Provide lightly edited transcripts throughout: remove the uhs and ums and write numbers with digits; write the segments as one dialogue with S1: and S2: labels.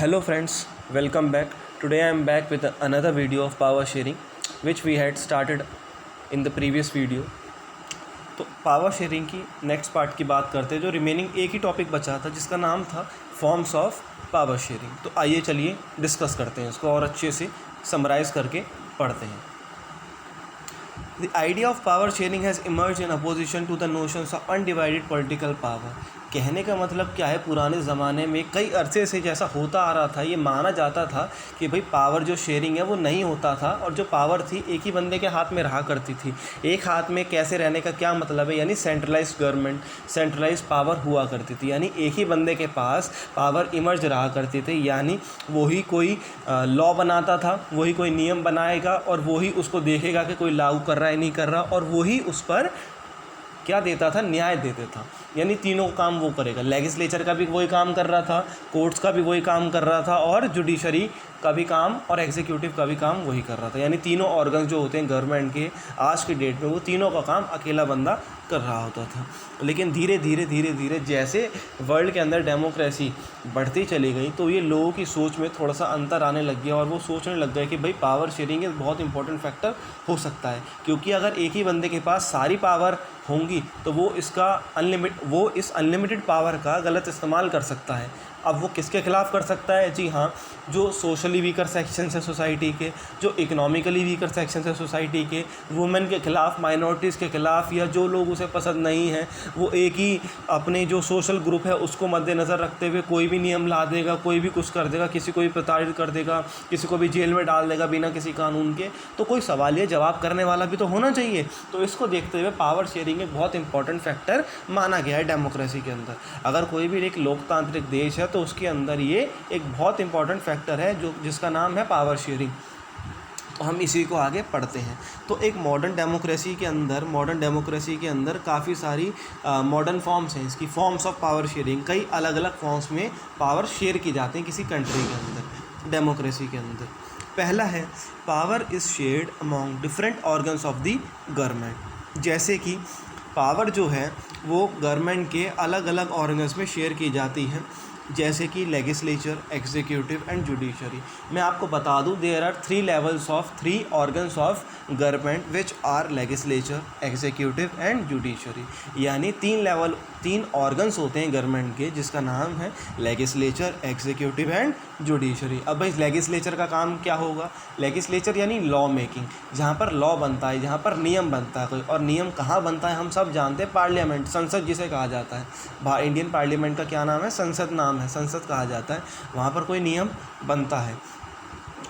S1: Hello friends, welcome back. Today I am back with another video of power sharing which we had started in the previous video. तो power sharing की next part की बात करते हैं। जो remaining एक ही topic बचा था जिसका नाम था फॉर्म्स ऑफ पावर शेयरिंग। तो आइए चलिए डिस्कस करते हैं इसको और अच्छे से समराइज़ करके पढ़ते हैं। The idea of power sharing has emerged in opposition to the notions of undivided political power. कहने का मतलब क्या है, पुराने ज़माने में कई अरसे से जैसा होता आ रहा था, ये माना जाता था कि भाई पावर जो शेयरिंग है वो नहीं होता था और जो पावर थी एक ही बंदे के हाथ में रहा करती थी। एक हाथ में कैसे रहने का क्या मतलब है, यानी सेंट्रलाइज्ड गवर्नमेंट, सेंट्रलाइज्ड पावर हुआ करती थी, यानी एक ही बंदे के पास पावर इमर्ज रहा करती थी। यानी वही कोई लॉ बनाता था, वही कोई नियम बनाएगा और वही उसको देखेगा कि कोई लागू कर रहा है नहीं कर रहा, और वही उस पर क्या देता था, न्याय देता था। यानी तीनों काम वो करेगा। लेजिस्लेचर का भी वही काम कर रहा था, कोर्ट्स का भी वही काम कर रहा था और जुडिशरी का भी काम और एग्जीक्यूटिव का भी काम वही कर रहा था। यानी तीनों ऑर्गन्स जो होते हैं गवर्नमेंट के आज की डेट में, वो तीनों का काम अकेला बंदा कर रहा होता था। लेकिन धीरे धीरे जैसे वर्ल्ड के अंदर डेमोक्रेसी बढ़ती चली गई तो ये लोगों की सोच में थोड़ा सा अंतर आने लग गया और वो सोचने लग गए कि भाई पावर शेयरिंग एक बहुत इंपॉर्टेंट फैक्टर हो सकता है, क्योंकि अगर एक ही बंदे के पास सारी पावर होंगी तो वो इस अनलिमिटेड पावर का गलत इस्तेमाल कर सकता है। अब वो किसके खिलाफ कर सकता है? जी हाँ, जो सोशली वीकर सेक्शंस है सोसाइटी के, जो इकोनॉमिकली वीकर सेक्शंस है सोसाइटी के, वुमेन के खिलाफ, माइनॉरिटीज़ के खिलाफ, या जो लोग उसे पसंद नहीं हैं वो एक ही अपने जो सोशल ग्रुप है उसको मद्देनज़र रखते हुए कोई भी नियम ला देगा, कोई भी कुछ कर देगा, किसी को भी प्रताड़ित कर देगा, किसी को भी जेल में डाल देगा बिना किसी कानून के। तो कोई सवालिया जवाब करने वाला भी तो होना चाहिए। तो इसको देखते हुए पावर शेयरिंग एक बहुत इंपॉर्टेंट फैक्टर माना गया है डेमोक्रेसी के अंदर। अगर कोई भी एक लोकतांत्रिक देश है तो उसके अंदर ये एक बहुत इंपॉर्टेंट फैक्टर है जिसका नाम है पावर शेयरिंग। तो हम इसी को आगे पढ़ते हैं। तो एक मॉडर्न डेमोक्रेसी के अंदर काफ़ी सारी मॉडर्न फॉर्म्स हैं इसकी, फॉर्म्स ऑफ पावर शेयरिंग। कई अलग अलग फॉर्म्स में पावर शेयर की जाती हैं किसी कंट्री के अंदर, डेमोक्रेसी के अंदर। पहला है power is shared among different organs of the government. जैसे कि पावर जो है वो गवर्नमेंट के अलग अलग ऑर्गन्स में शेयर की जाती है, जैसे कि लेजिस्लेचर, एग्जीक्यूटिव एंड जुडिशरी। मैं आपको बता दूं, there are 3 organs of government which are legislature, executive and judiciary. यानी 3 ऑर्गन्स होते हैं गवर्नमेंट के जिसका नाम है लेजिस्लेचर, एग्जीक्यूटिव एंड जुडिशरी। अब भाई लेजिस्लेचर का काम क्या होगा? लेजिस्लेचर यानी लॉ मेकिंग, जहाँ पर लॉ बनता है, जहाँ पर नियम बनता है कोई। और नियम कहाँ बनता है हम सब जानते हैं, पार्लियामेंट, संसद जिसे कहा जाता है। इंडियन पार्लियामेंट का क्या नाम है? संसद नाम है, संसद कहा जाता है। वहाँ पर कोई नियम बनता है।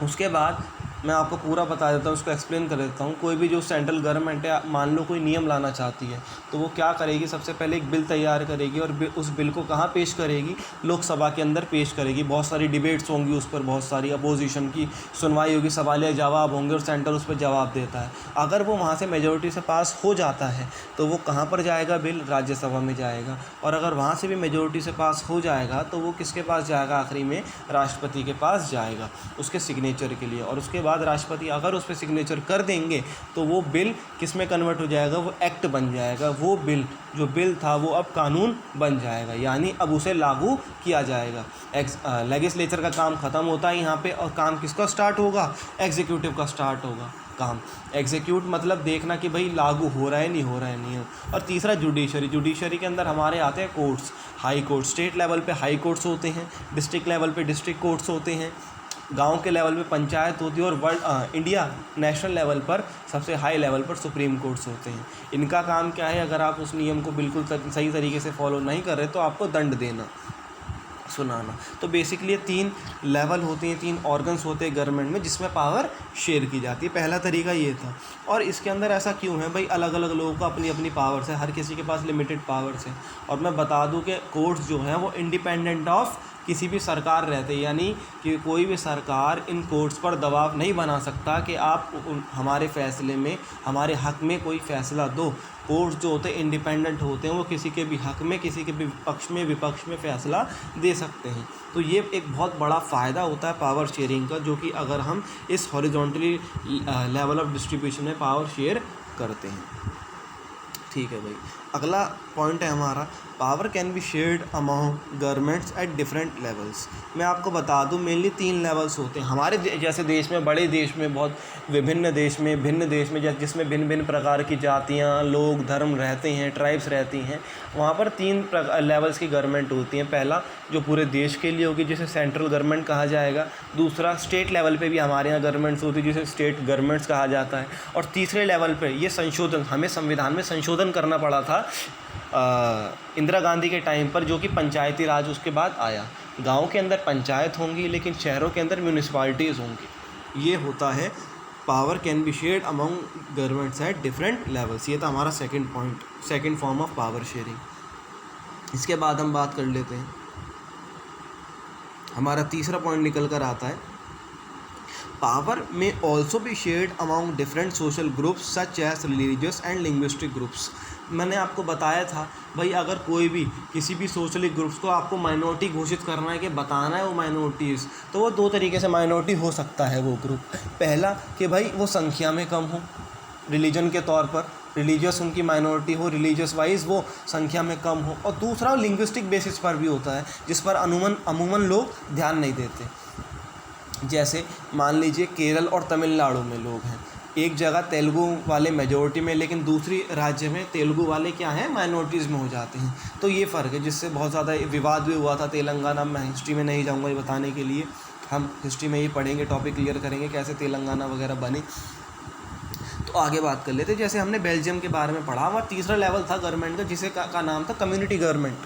S1: उसके बाद मैं आपको पूरा बता देता हूँ, उसको एक्सप्लेन कर देता हूँ। कोई भी जो सेंट्रल गवर्नमेंट है, मान लो कोई नियम लाना चाहती है तो वो क्या करेगी? सबसे पहले एक बिल तैयार करेगी और उस बिल को कहाँ पेश करेगी? लोकसभा के अंदर पेश करेगी। बहुत सारी डिबेट्स होंगी उस पर, बहुत सारी अपोजिशन की सुनवाई होगी, सवालिया जवाब होंगे और सेंटर उस पर जवाब देता है। अगर वो वहाँ से मेजोरिटी से पास हो जाता है तो वो कहाँ पर जाएगा? बिल राज्यसभा में जाएगा। और अगर वहाँ से भी मेजोरिटी से पास हो जाएगा तो वो किसके पास जाएगा? आखिरी में राष्ट्रपति के पास जाएगा उसके सिग्नेचर के लिए। और उसके बाद राष्ट्रपति अगर उस पर सिग्नेचर कर देंगे तो वो बिल किस में कन्वर्ट हो जाएगा? वो एक्ट बन जाएगा। वो जो बिल था वो अब कानून बन जाएगा, यानी अब उसे लागू किया जाएगा। लेजिस्लेचर का काम ख़त्म होता है यहाँ पे, और काम किसका स्टार्ट होगा? एग्जीक्यूटिव का स्टार्ट होगा काम। एग्जीक्यूट मतलब देखना कि भाई लागू हो रहा है नहीं हो रहा है नहीं। और तीसरा जुडिशरी के अंदर हमारे आते हैं courts, high court. State level पे हाई कोर्ट्स होते हैं, डिस्ट्रिक्ट लेवल पे डिस्ट्रिक्ट कोर्ट्स होते हैं, गांव के लेवल पे पंचायत होती है, और इंडिया नेशनल लेवल पर सबसे हाई लेवल पर सुप्रीम कोर्ट्स होते हैं। इनका काम क्या है? अगर आप उस नियम को बिल्कुल सही तरीके से फॉलो नहीं कर रहे तो आपको दंड देना, सुनाना। तो बेसिकली 3 लेवल होते हैं, 3 ऑर्गन्स होते हैं गवर्नमेंट में जिसमें पावर शेयर की जाती है। पहला तरीका ये था। और इसके अंदर ऐसा क्यों है भाई? अलग अलग लोगों को अपनी अपनी पावर्स है, हर किसी के पास लिमिटेड पावर्स है। और मैं बता दूं कि कोर्ट्स जो हैं वो इंडिपेंडेंट ऑफ किसी भी सरकार रहते हैं, यानी कि कोई भी सरकार इन कोर्ट्स पर दबाव नहीं बना सकता कि आप हमारे फैसले में, हमारे हक में कोई फ़ैसला दो। कोर्ट्स जो होते हैं इंडिपेंडेंट होते हैं, वो किसी के भी हक में, किसी के भी पक्ष में, विपक्ष में फ़ैसला दे सकते हैं। तो ये एक बहुत बड़ा फ़ायदा होता है पावर शेयरिंग का, जो कि अगर हम इस हॉरिजॉन्टली लेवल ऑफ डिस्ट्रीब्यूशन में पावर शेयर करते हैं। ठीक है भाई। अगला पॉइंट है हमारा, power can be shared among governments at different levels. मैं आपको बता दूं मेनली 3 लेवल्स होते हैं हमारे जैसे देश में, बड़े देश में, बहुत विभिन्न देश में, भिन्न देश में, जिसमें भिन्न भिन्न प्रकार की जातियाँ, लोग, धर्म रहते हैं, ट्राइब्स रहती हैं, वहाँ पर 3 लेवल्स की गवर्नमेंट होती हैं। पहला जो पूरे देश के लिए होगी जिसे सेंट्रल गवर्नमेंट कहा जाएगा, दूसरा स्टेट लेवल पे भी हमारे यहाँ गवर्नमेंट्स होती है जिसे स्टेट गवर्नमेंट्स कहा जाता है, और तीसरे लेवल पे ये संशोधन, हमें संविधान में संशोधन करना पड़ा था इंदिरा गांधी के टाइम पर, जो कि पंचायती राज उसके बाद आया। गाँव के अंदर पंचायत होंगी लेकिन शहरों के अंदर म्यूनिसिपैलिटीज़ होंगी। ये होता है power can be shared among governments at different levels. ये था हमारा second point, second form of power sharing. इसके बाद हम बात कर लेते हैं, हमारा तीसरा पॉइंट निकल कर आता है, पावर में also be shared among different social groups such as religious and linguistic groups. मैंने आपको बताया था भाई, अगर कोई भी किसी भी सोशल ग्रुप्स को आपको माइनॉरिटी घोषित करना है कि बताना है वो माइनॉरिटीज़, तो वो 2 तरीके से माइनॉरिटी हो सकता है वो ग्रुप। पहला कि भाई वो संख्या में कम हो, रिलीजन के तौर पर रिलीजियस उनकी माइनॉरिटी हो, रिलीजियस वाइज वो संख्या में कम हो, और दूसरा लिंग्विस्टिक बेसिस पर भी होता है जिस पर अमूमन लोग ध्यान नहीं देते। जैसे मान लीजिए केरल और तमिलनाडु में लोग हैं, एक जगह तेलुगु वाले मेजॉरिटी में, लेकिन दूसरी राज्य में तेलुगु वाले क्या हैं, माइनॉरिटीज़ में हो जाते हैं। तो ये फ़र्क है जिससे बहुत ज़्यादा विवाद भी हुआ था तेलंगाना में। हिस्ट्री में नहीं जाऊंगा ये बताने के लिए, हम हिस्ट्री में ही पढ़ेंगे, टॉपिक क्लियर करेंगे कैसे तेलंगाना वगैरह बने। तो आगे बात कर लेते, जैसे हमने बेल्जियम के बारे में पढ़ा, वहाँ तीसरा लेवल था गवर्नमेंट का जिसे का नाम था कम्युनिटी गवर्नमेंट।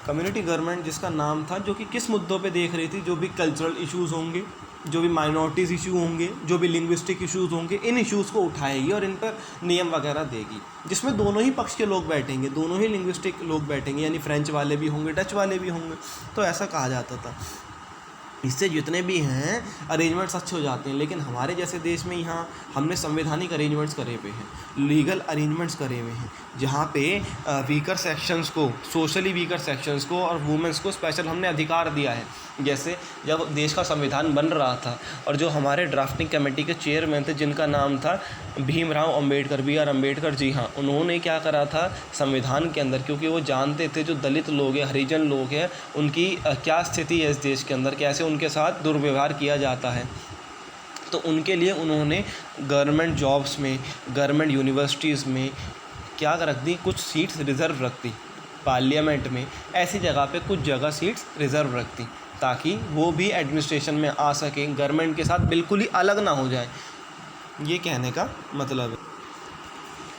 S1: कम्युनिटी गवर्नमेंट जिसका नाम था, जो कि किस मुद्दों पे देख रही थी, जो भी कल्चरल इश्यूज़ होंगे, जो भी माइनॉरिटीज़ इशू होंगे, जो भी लिंग्विस्टिक इश्यूज़ होंगे, इन इश्यूज़ को उठाएगी और इन पर नियम वगैरह देगी, जिसमें दोनों ही पक्ष के लोग बैठेंगे, दोनों ही लिंग्विस्टिक लोग बैठेंगे, यानी फ्रेंच वाले भी होंगे, डच वाले भी होंगे। तो ऐसा कहा जाता था। इससे जितने भी हैं अरेंजमेंट्स अच्छे हो जाते हैं। लेकिन हमारे जैसे देश में यहाँ हमने संवैधानिक अरेंजमेंट्स करे हुए हैं, लीगल अरेंजमेंट्स करे हुए हैं, जहाँ पे वीकर सेक्शंस को, सोशली वीकर सेक्शंस को और वुमेंस को स्पेशल हमने अधिकार दिया है। जैसे जब देश का संविधान बन रहा था और जो हमारे ड्राफ्टिंग कमेटी के चेयरमैन थे जिनका नाम था भीमराव अम्बेडकर, BR अम्बेडकर जी, हाँ, उन्होंने क्या करा था संविधान के अंदर, क्योंकि वो जानते थे जो दलित लोग हैं, हरिजन लोग हैं, उनकी क्या स्थिति है इस देश के अंदर, कैसे उनके साथ दुर्व्यवहार किया जाता है, तो उनके लिए उन्होंने गवर्नमेंट जॉब्स में, गवर्नमेंट यूनिवर्सिटीज़ में क्या रख दी, कुछ सीट्स रिज़र्व रख दी। पार्लियामेंट में ऐसी जगह पे कुछ जगह सीट्स रिज़र्व रख दी ताकि वो भी एडमिनिस्ट्रेशन में आ सकें, गवर्नमेंट के साथ बिल्कुल ही अलग ना हो जाए, ये कहने का मतलब है।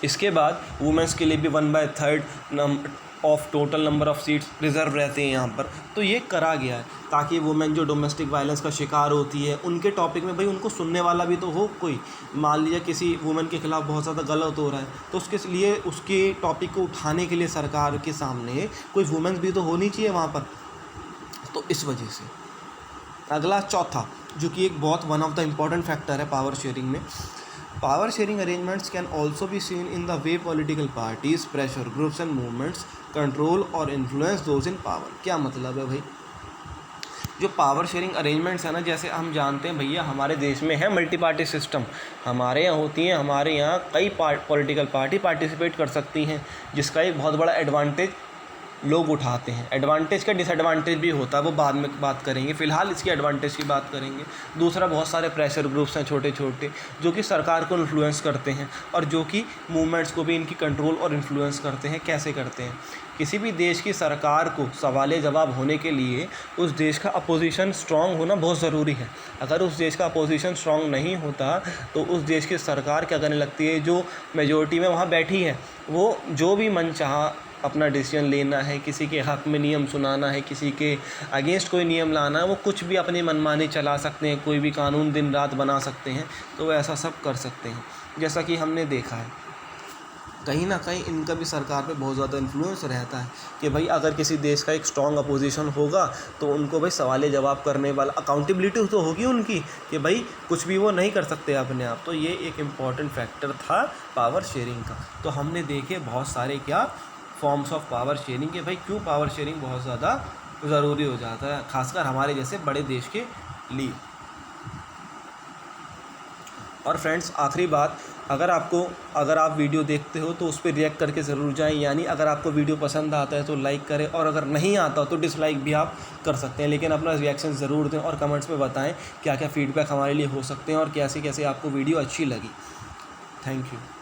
S1: इसके बाद वुमेंस के लिए भी 1/3 of total number of seats reserve रहते हैं यहाँ पर। तो ये करा गया है ताकि वुमेन जो डोमेस्टिक वायलेंस का शिकार होती है उनके टॉपिक में भाई उनको सुनने वाला भी तो हो कोई। मान लीजिए किसी वुमेन के ख़िलाफ़ बहुत ज़्यादा गलत हो रहा है तो उसके लिए उसके टॉपिक को उठाने के लिए सरकार के सामने कोई वुमेन्स भी तो होनी चाहिए वहाँ पर। तो इस वजह से अगला चौथा, जो कि एक बहुत one of the important factor है पावर शेयरिंग में, power sharing arrangements can also be seen in the way political parties, pressure groups and movements control और इन्फ्लुएंस दोज इन पावर। क्या मतलब है भाई, जो पावर शेयरिंग अरेंजमेंट्स है ना, जैसे हम जानते हैं भैया हमारे देश में है मल्टी पार्टी सिस्टम, हमारे यहाँ होती हैं, हमारे यहाँ कई पॉलिटिकल पार्टी पार्टिसिपेट कर सकती हैं, जिसका एक बहुत बड़ा एडवांटेज लोग उठाते हैं। एडवांटेज का डिसएडवांटेज भी होता है, वो बाद में बात करेंगे, फ़िलहाल इसकी एडवांटेज की बात करेंगे। दूसरा, बहुत सारे प्रेशर ग्रुप्स हैं छोटे छोटे जो कि सरकार को इन्फ्लुएंस करते हैं और जो कि मूवमेंट्स को भी इनकी कंट्रोल और इन्फ्लुएंस करते हैं। कैसे करते हैं, किसी भी देश की सरकार को सवाल जवाब होने के लिए उस देश का अपोजिशन स्ट्रॉन्ग होना बहुत ज़रूरी है। अगर उस देश का अपोजिशन स्ट्रॉन्ग नहीं होता तो उस देश की सरकार क्या करने लगती है, जो मेजॉरिटी में वहाँ बैठी है वो जो भी मन चाहा अपना डिसीजन लेना है, किसी के हक़ में नियम सुनाना है, किसी के अगेंस्ट कोई नियम लाना है, वो कुछ भी अपनी मनमानी चला सकते हैं, कोई भी कानून दिन रात बना सकते हैं, तो वो ऐसा सब कर सकते हैं। जैसा कि हमने देखा है कहीं ना कहीं इनका भी सरकार पे बहुत ज़्यादा इन्फ्लुएंस रहता है कि भाई अगर किसी देश का एक स्ट्रॉन्ग अपोजिशन होगा तो उनको भाई सवाल जवाब करने वाला, अकाउंटेबिलिटी तो होगी उनकी कि भाई कुछ भी वो नहीं कर सकते अपने आप। तो ये एक इम्पॉर्टेंट फैक्टर था पावर शेयरिंग का। तो हमने देखे बहुत सारे क्या फॉर्म्स ऑफ पावर शेयरिंग के, भाई क्यों पावर शेयरिंग बहुत ज़्यादा ज़रूरी हो जाता है खासकर हमारे जैसे बड़े देश के लिए। और फ्रेंड्स आखिरी बात, अगर आप वीडियो देखते हो तो उस पर रिएक्ट करके ज़रूर जाएं, यानी अगर आपको वीडियो पसंद आता है तो लाइक करें, और अगर नहीं आता तो डिसलाइक भी आप कर सकते हैं, लेकिन अपना रिएक्शन ज़रूर दें और कमेंट्स में बताएं क्या क्या फ़ीडबैक हमारे लिए हो सकते हैं और कैसे कैसे आपको वीडियो अच्छी लगी। Thank you.